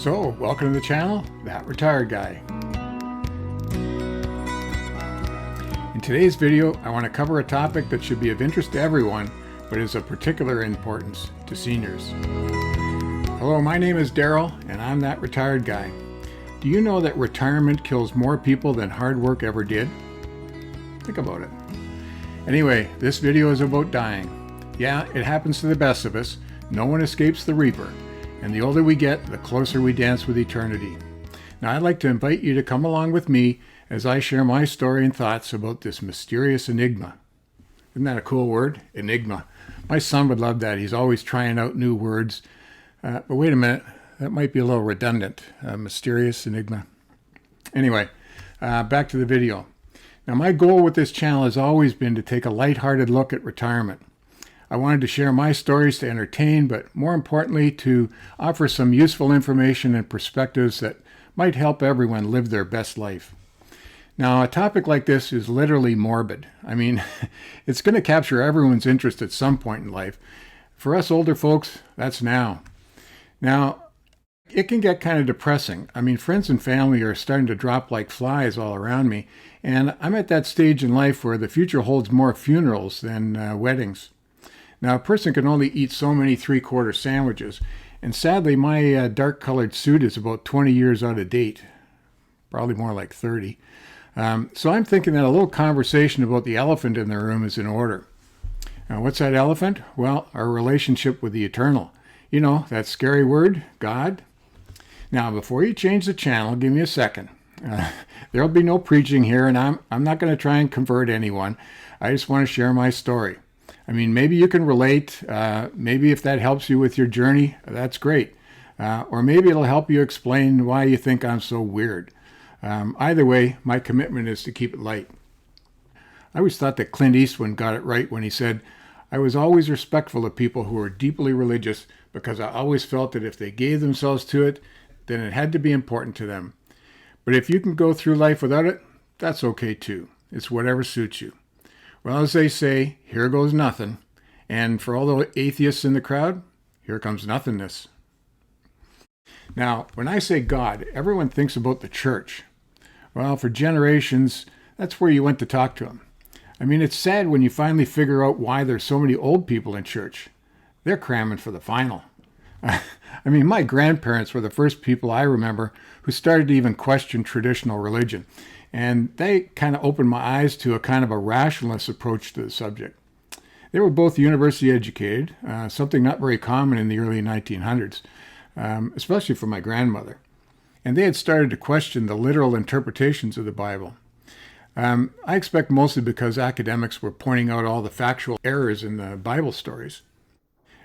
So, welcome to the channel, That Retired Guy. In today's video, I want to cover a topic that should be of interest to everyone, but is of particular importance to seniors. Hello, my name is Darrell, and I'm That Retired Guy. Do you know that retirement kills more people than hard work ever did? Think about it. Anyway, this video is about dying. Yeah, it happens to the best of us. No one escapes the reaper. And the older we get, the closer we dance with eternity. Now, I'd like to invite you to come along with me as I share my story and thoughts about this mysterious enigma. Isn't that a cool word? Enigma. My son would love that. He's always trying out new words. But wait a minute, that might be a little redundant. Mysterious enigma. Anyway, back to the video. Now, my goal with this channel has always been to take a lighthearted look at retirement. I wanted to share my stories to entertain, but more importantly, to offer some useful information and perspectives that might help everyone live their best life. Now, a topic like this is literally morbid. I mean, it's going to capture everyone's interest at some point in life. For us older folks, that's now. Now, it can get kind of depressing. I mean, friends and family are starting to drop like flies all around me, and I'm at that stage in life where the future holds more funerals than weddings. Now, a person can only eat so many three-quarter sandwiches, and sadly, my dark-colored suit is about 20 years out of date, probably more like 30. So I'm thinking that a little conversation about the elephant in the room is in order. Now, what's that elephant? Well, our relationship with the eternal. You know, that scary word, God. Now, before you change the channel, give me a second. There'll be no preaching here, and I'm not going to try and convert anyone. I just want to share my story. I mean, maybe you can relate. Maybe if that helps you with your journey, that's great. Or maybe it'll help you explain why you think I'm so weird. Either way, my commitment is to keep it light. I always thought that Clint Eastwood got it right when he said, "I was always respectful of people who were deeply religious because I always felt that if they gave themselves to it, then it had to be important to them. But if you can go through life without it, that's okay too. It's whatever suits you." Well, as they say, here goes nothing. And for all the atheists in the crowd, here comes nothingness. Now, when I say God, everyone thinks about the church. Well, for generations, that's where you went to talk to him. I mean, it's sad when you finally figure out why there's so many old people in church. They're cramming for the final. I mean, my grandparents were the first people I remember who started to even question traditional religion. And they kind of opened my eyes to a kind of a rationalist approach to the subject. They were both university educated, something not very common in the early 1900s, especially for my grandmother. And they had started to question the literal interpretations of the Bible. I expect mostly because academics were pointing out all the factual errors in the Bible stories.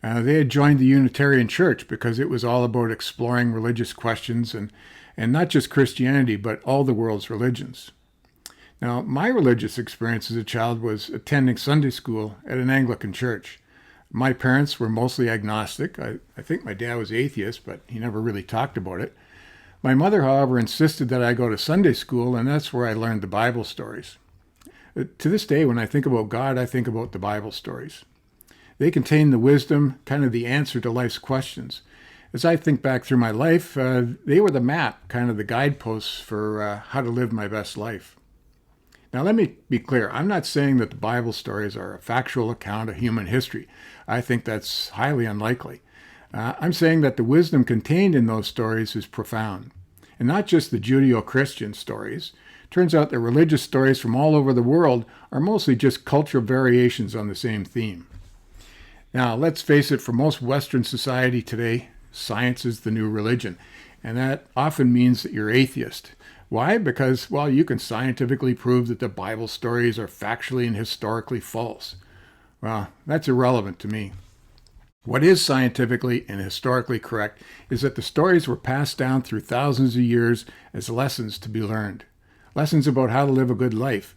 They had joined the Unitarian Church because it was all about exploring religious questions and not just Christianity, but all the world's religions. Now, my religious experience as a child was attending Sunday school at an Anglican church. My parents were mostly agnostic. I think my dad was atheist, but he never really talked about it. My mother, however, insisted that I go to Sunday school, and that's where I learned the Bible stories. To this day, when I think about God, I think about the Bible stories. They contain the wisdom, kind of the answer to life's questions. As I think back through my life, they were the map, kind of the guideposts for how to live my best life. Now, let me be clear. I'm not saying that the Bible stories are a factual account of human history. I think that's highly unlikely. I'm saying that the wisdom contained in those stories is profound. And not just the Judeo-Christian stories. Turns out that religious stories from all over the world are mostly just cultural variations on the same theme. Now, let's face it, for most Western society today, science is the new religion, and that often means that you're atheist. Why? Because, well, you can scientifically prove that the Bible stories are factually and historically false. Well, that's irrelevant to me. What is scientifically and historically correct is that the stories were passed down through thousands of years as lessons to be learned. Lessons about how to live a good life.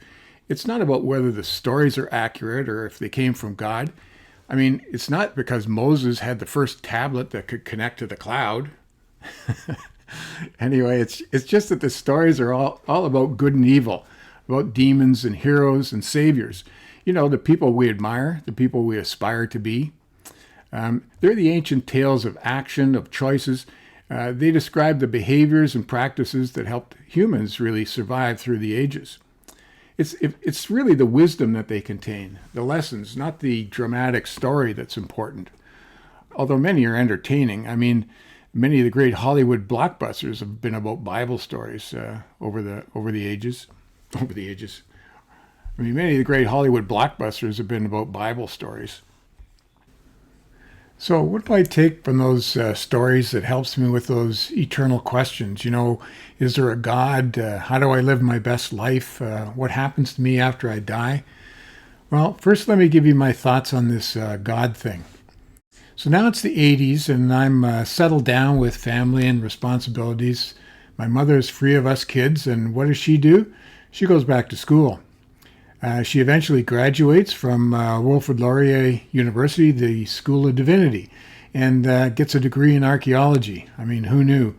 It's not about whether the stories are accurate or if they came from God. I mean, it's not because Moses had the first tablet that could connect to the cloud. Anyway, it's just that the stories are all about good and evil, about demons and heroes and saviors. You know, the people we admire, the people we aspire to be. They're the ancient tales of action, of choices, They describe the behaviors and practices that helped humans really survive through the ages. It's really the wisdom that they contain, the lessons, not the dramatic story that's important. Although many are entertaining. I mean, many of the great Hollywood blockbusters have been about Bible stories over the ages. Over the ages. I mean, many of the great Hollywood blockbusters have been about Bible stories. So what do I take from those stories that helps me with those eternal questions? Is there a God? How do I live my best life? What happens to me after I die? Well, first let me give you my thoughts on this God thing. So now it's the 80s and I'm settled down with family and responsibilities. My mother is free of us kids, and what does she do? She goes back to school. She eventually graduates from Wilfrid Laurier University, the School of Divinity, and gets a degree in archaeology. I mean, who knew?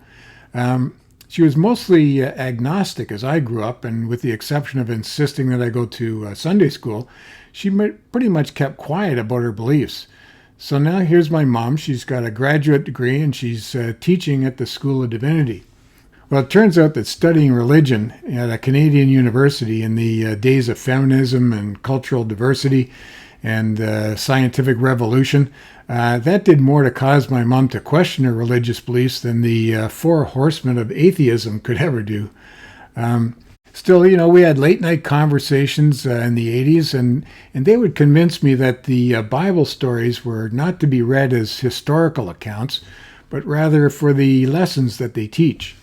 She was mostly agnostic as I grew up, and with the exception of insisting that I go to Sunday school, she pretty much kept quiet about her beliefs. So now here's my mom. She's got a graduate degree, and she's teaching at the School of Divinity. Well, it turns out that studying religion at a Canadian university in the days of feminism and cultural diversity and scientific revolution, that did more to cause my mom to question her religious beliefs than the four horsemen of atheism could ever do. Still, we had late night conversations in the 80s, and they would convince me that the Bible stories were not to be read as historical accounts, but rather for the lessons that they teach.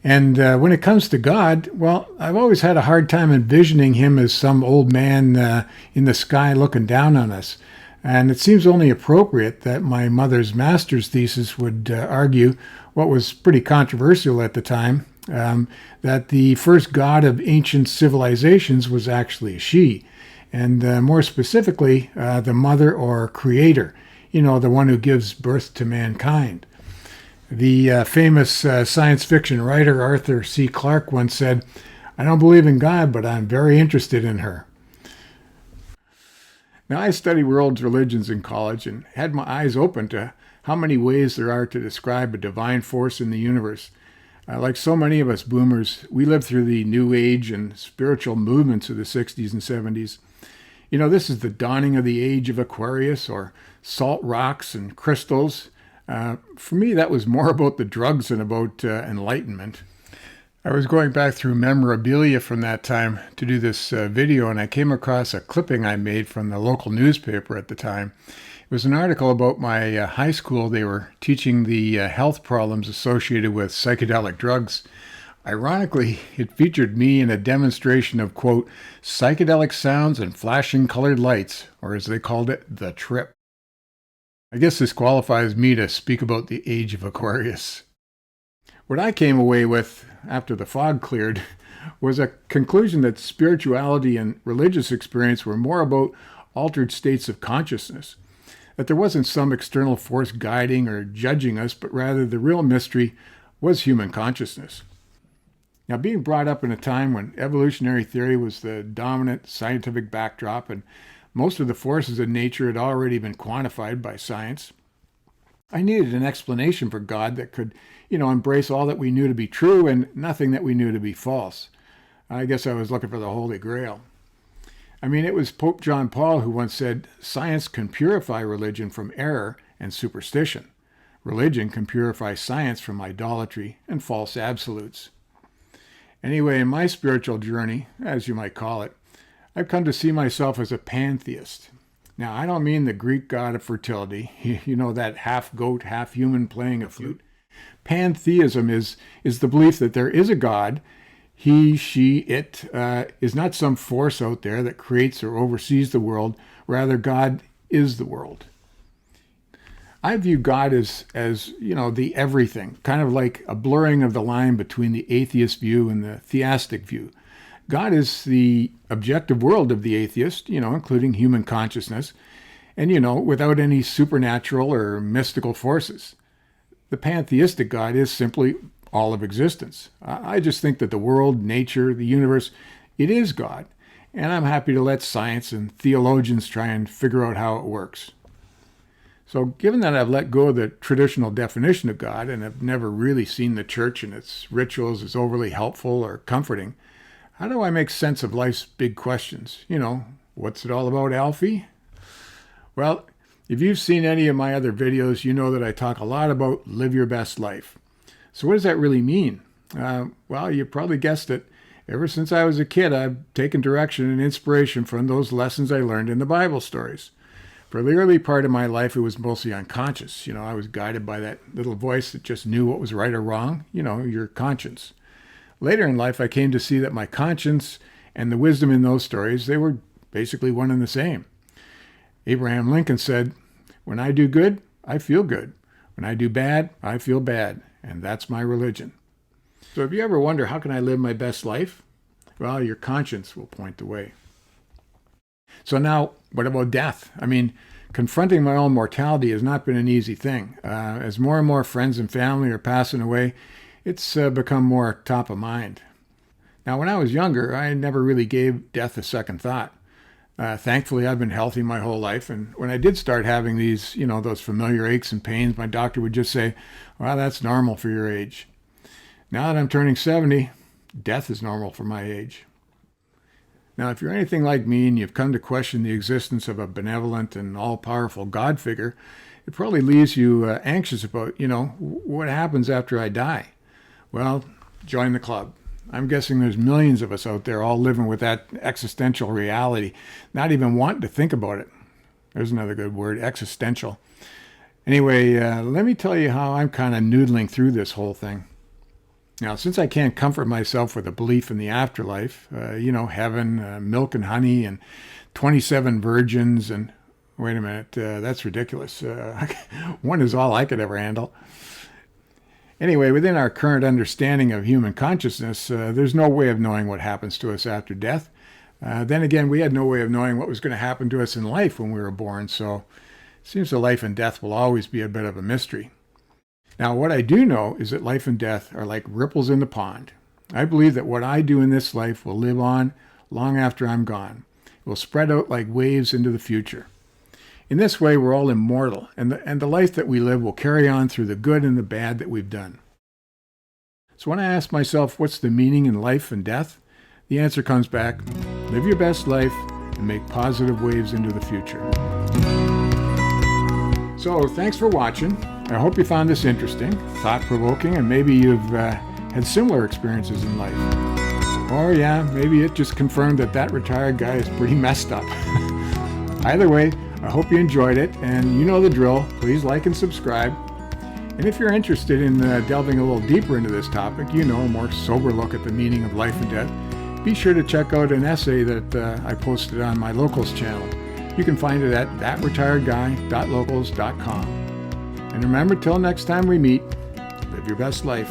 And when it comes to God, well, I've always had a hard time envisioning him as some old man in the sky looking down on us. And it seems only appropriate that my mother's master's thesis would argue, what was pretty controversial at the time, that the first god of ancient civilizations was actually a she. And more specifically, the mother or creator, the one who gives birth to mankind. The famous science fiction writer Arthur C. Clarke once said, "I don't believe in God, but I'm very interested in her." Now, I studied world religions in college and had my eyes open to how many ways there are to describe a divine force in the universe. Like so many of us boomers, we lived through the New Age and spiritual movements of the 60s and 70s. This is the dawning of the age of Aquarius or salt rocks and crystals. For me, that was more about the drugs than about enlightenment. I was going back through memorabilia from that time to do this video, and I came across a clipping I made from the local newspaper at the time. It was an article about my high school. They were teaching the health problems associated with psychedelic drugs. Ironically, it featured me in a demonstration of, quote, psychedelic sounds and flashing colored lights, or as they called it, the trip. I guess this qualifies me to speak about the age of Aquarius. What I came away with after the fog cleared was a conclusion that spirituality and religious experience were more about altered states of consciousness, that there wasn't some external force guiding or judging us, but rather the real mystery was human consciousness. Now, being brought up in a time when evolutionary theory was the dominant scientific backdrop and most of the forces of nature had already been quantified by science, I needed an explanation for God that could, embrace all that we knew to be true and nothing that we knew to be false. I guess I was looking for the Holy Grail. I mean, it was Pope John Paul who once said, "Science can purify religion from error and superstition. Religion can purify science from idolatry and false absolutes." Anyway, in my spiritual journey, as you might call it, I've come to see myself as a pantheist. Now, I don't mean the Greek god of fertility, that half goat, half human playing a flute. Pantheism is the belief that there is a God. He, she, it is not some force out there that creates or oversees the world. Rather, God is the world. I view God as the everything, kind of like a blurring of the line between the atheist view and the theistic view. God is the objective world of the atheist, including human consciousness, and, without any supernatural or mystical forces. The pantheistic God is simply all of existence. I just think that the world, nature, the universe, it is God, and I'm happy to let science and theologians try and figure out how it works. So given that I've let go of the traditional definition of God and have never really seen the church and its rituals as overly helpful or comforting, how do I make sense of life's big questions? What's it all about, Alfie? Well, if you've seen any of my other videos, you know that I talk a lot about live your best life. So what does that really mean? Well, you probably guessed it. Ever since I was a kid, I've taken direction and inspiration from those lessons I learned in the Bible stories. For the early part of my life, it was mostly unconscious. I was guided by that little voice that just knew what was right or wrong, your conscience. Later in life, I came to see that my conscience and the wisdom in those stories, they were basically one and the same. Abraham Lincoln said, "When I do good, I feel good. When I do bad, I feel bad. And that's my religion." So if you ever wonder, how can I live my best life? Well, your conscience will point the way. So now, what about death? Confronting my own mortality has not been an easy thing. As more and more friends and family are passing away, it's become more top of mind. Now, when I was younger, I never really gave death a second thought. Thankfully, I've been healthy my whole life, and when I did start having these, those familiar aches and pains, my doctor would just say, "Well, that's normal for your age." Now that I'm turning 70, death is normal for my age. Now, if you're anything like me and you've come to question the existence of a benevolent and all-powerful God figure, it probably leaves you anxious about, what happens after I die. Well, join the club. I'm guessing there's millions of us out there all living with that existential reality, not even wanting to think about it. There's another good word, existential. Anyway, let me tell you how I'm kind of noodling through this whole thing. Now, since I can't comfort myself with a belief in the afterlife, heaven, milk and honey, and 27 virgins, and wait a minute, that's ridiculous. One is all I could ever handle. Anyway, within our current understanding of human consciousness, there's no way of knowing what happens to us after death. Then again, we had no way of knowing what was going to happen to us in life when we were born, so it seems that life and death will always be a bit of a mystery. Now, what I do know is that life and death are like ripples in the pond. I believe that what I do in this life will live on long after I'm gone. It will spread out like waves into the future. In this way, we're all immortal, and the life that we live will carry on through the good and the bad that we've done. So when I ask myself, what's the meaning in life and death? The answer comes back, live your best life and make positive waves into the future. So thanks for watching. I hope you found this interesting, thought-provoking, and maybe you've had similar experiences in life. Or yeah, maybe it just confirmed that retired guy is pretty messed up. Either way, I hope you enjoyed it, and you know the drill. Please like and subscribe. And if you're interested in delving a little deeper into this topic, a more sober look at the meaning of life and death, be sure to check out an essay that I posted on my Locals channel. You can find it at thatretiredguy.locals.com. And remember, till next time we meet, live your best life.